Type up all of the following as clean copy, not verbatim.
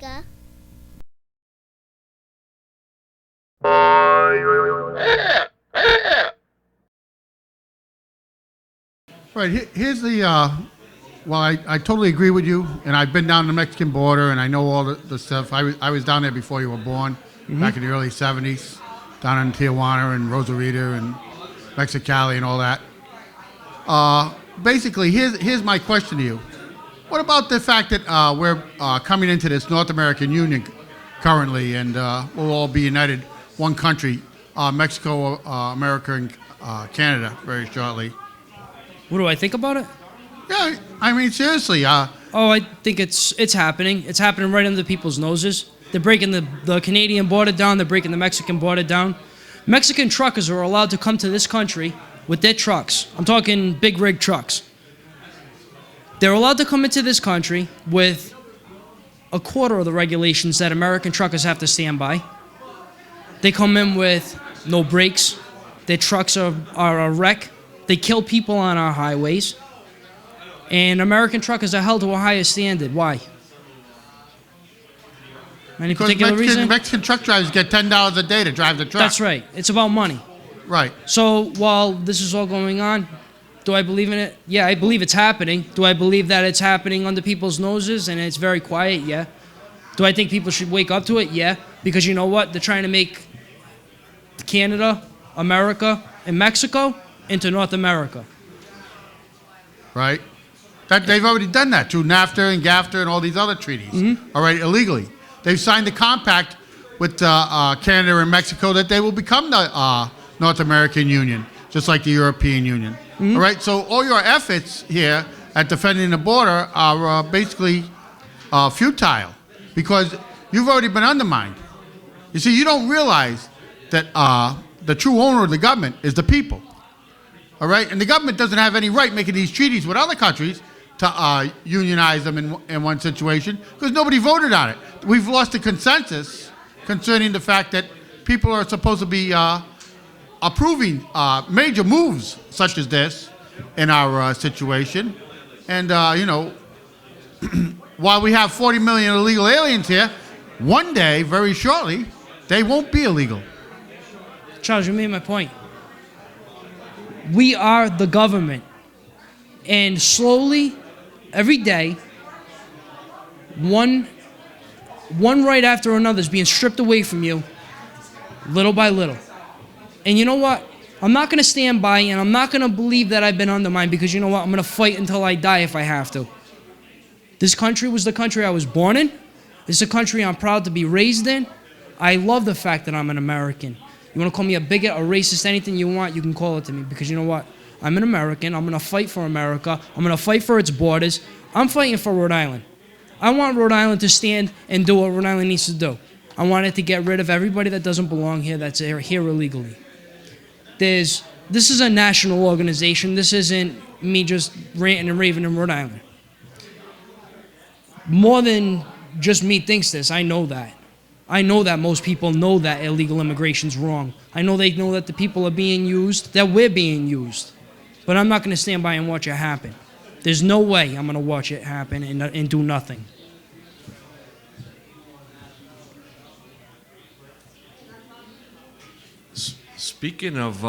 America. Right. Here's the. Well, I totally agree with you, and I've been down the Mexican border, and I know all the stuff. I was down there before you were born, back in the early '70s, down in Tijuana and Rosarito and Mexicali and all that. Basically, here's my question to you. What about the fact that we're coming into this North American Union currently, and we'll all be united, one country, Mexico, America, and Canada, very shortly? What do I think about it? Yeah, I mean, seriously. Oh, I think it's happening. It's happening right under people's noses. They're breaking the Canadian border down. They're breaking the Mexican border down. Mexican truckers are allowed to come to this country with their trucks. I'm talking big rig trucks. They're allowed to come into this country with a quarter of the regulations that American truckers have to stand by. They come in with no brakes. Their trucks are a wreck. They kill people on our highways. And American truckers are held to a higher standard. Why? Any particular reason? Mexican truck drivers get $10 a day to drive the truck. That's right. It's about money. Right. So while this is all going on, do I believe in it? Yeah, I believe it's happening. Do I believe that it's happening under people's noses and it's very quiet? Yeah. Do I think people should wake up to it? Yeah. Because you know what? They're trying to make Canada, America, and Mexico into North America. Right. They've already done that through NAFTA and GAFTA and all these other treaties. All right, illegally. They've signed a compact with Canada and Mexico that they will become the North American Union, just like the European Union. All right, so all your efforts here at defending the border are basically futile because you've already been undermined. You see, you don't realize that the true owner of the government is the people. All right, and the government doesn't have any right making these treaties with other countries to unionize them in one situation because nobody voted on it. We've lost the consensus concerning the fact that people are supposed to be approving major moves such as this in our situation. And, while we have 40 million illegal aliens here, one day, very shortly, they won't be illegal. Charles, you made my point. We are the government. And slowly, every day, one right after another is being stripped away from you, little by little. And you know what? I'm not going to stand by and I'm not going to believe that I've been undermined because you know what? I'm going to fight until I die if I have to. This country was the country I was born in. This is a country I'm proud to be raised in. I love the fact that I'm an American. You want to call me a bigot, a racist, anything you want, you can call it to me because you know what? I'm an American. I'm going to fight for America. I'm going to fight for its borders. I'm fighting for Rhode Island. I want Rhode Island to stand and do what Rhode Island needs to do. I want it to get rid of everybody that doesn't belong here, that's here illegally. This is a national organization. This isn't me just ranting and raving in Rhode Island. More than just me thinks this. I know that. I know that most people know that illegal immigration's wrong. I know they know that the people are being used, that we're being used. But I'm not going to stand by and watch it happen. There's no way I'm going to watch it happen and do nothing. Speaking of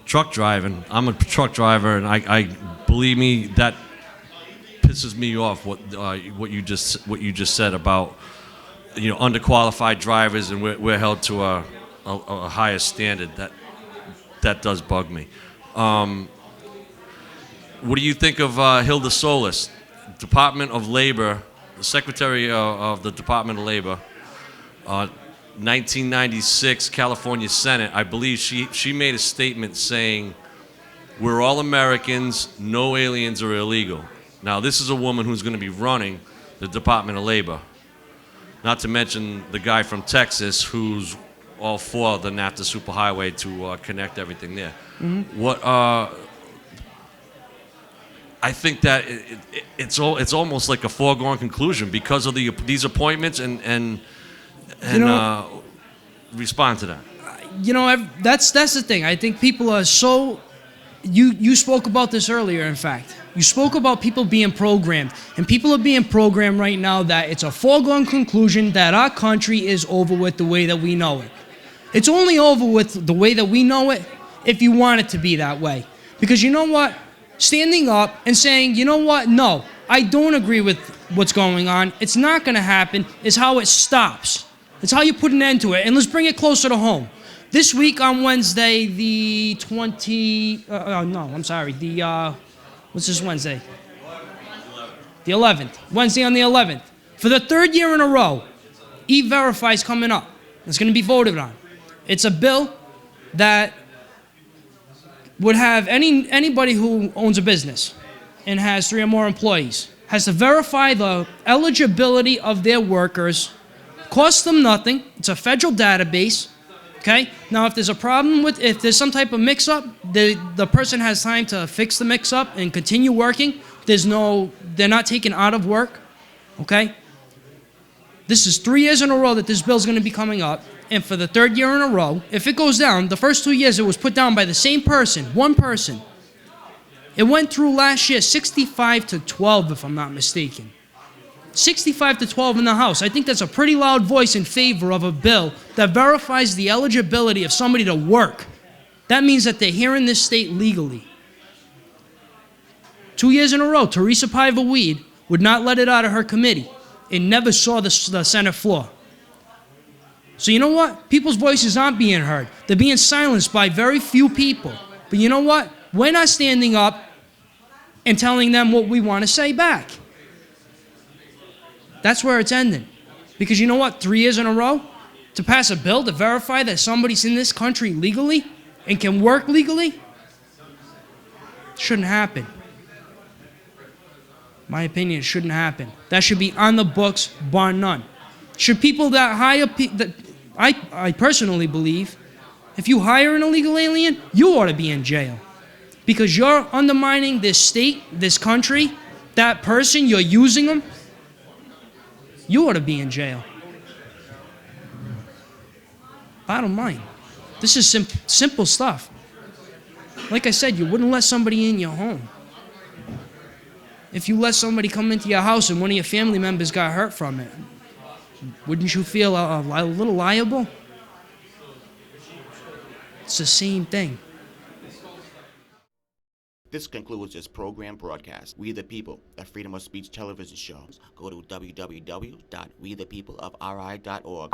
truck driving, I'm a truck driver, and I believe me, that pisses me off. What you just said about underqualified drivers, and we're held to a higher standard. That does bug me. What do you think of Hilda Solis, Department of Labor, the Secretary of the Department of Labor, 1996 California Senate? I believe she made a statement saying, "We're all Americans, no aliens are illegal." Now, this is a woman who's going to be running the Department of Labor. Not to mention the guy from Texas who's all for the NAFTA superhighway to connect everything there. I think that it's almost like a foregone conclusion because of these appointments and respond to that. That's the thing. I think people are so. You spoke about this earlier. In fact, You spoke about people being programmed, and people are being programmed right now that it's a foregone conclusion that our country is over with the way that we know it. It's only over with the way that we know it if you want it to be that way. Because you know what? Standing up and saying, you know what? No, I don't agree with what's going on. It's not going to happen is how it stops. It's how you put an end to it. And let's bring it closer to home. This week on Wednesday, the 20... what's this Wednesday? The 11th. Wednesday on the 11th. For the third year in a row, E-Verify is coming up. It's going to be voted on. It's a bill that would have anybody who owns a business and has 3 or more employees has to verify the eligibility of their workers. Costs them nothing. It's a federal database. Okay? Now, if there's a problem if there's some type of mix-up, the person has time to fix the mix-up and continue working. They're not taken out of work. Okay? This is 3 years in a row that this bill's going to be coming up. And for the third year in a row, if it goes down, the first 2 years it was put down by the same person, one person. It went through last year 65-12, if I'm not mistaken. 65-12 in the House. I think that's a pretty loud voice in favor of a bill that verifies the eligibility of somebody to work. That means that they're here in this state legally. 2 years in a row, Teresa Paiva-Weed would not let it out of her committee and never saw the Senate floor. So you know what? People's voices aren't being heard. They're being silenced by very few people. But you know what? We're not standing up and telling them what we want to say back. That's where it's ending. Because you know what? 3 years in a row, to pass a bill to verify that somebody's in this country legally and can work legally, shouldn't happen. My opinion, it shouldn't happen. That should be on the books, bar none. Should people that hire I personally believe, if you hire an illegal alien, you ought to be in jail. Because you're undermining this state, this country, that person, you're using them, you ought to be in jail. Bottom line, this is simple stuff. Like I said, you wouldn't let somebody in your home. If you let somebody come into your house and one of your family members got hurt from it, wouldn't you feel a little liable? It's the same thing. This concludes this program broadcast. We the People, a freedom of speech television show. Go to www.wethepeopleofri.org.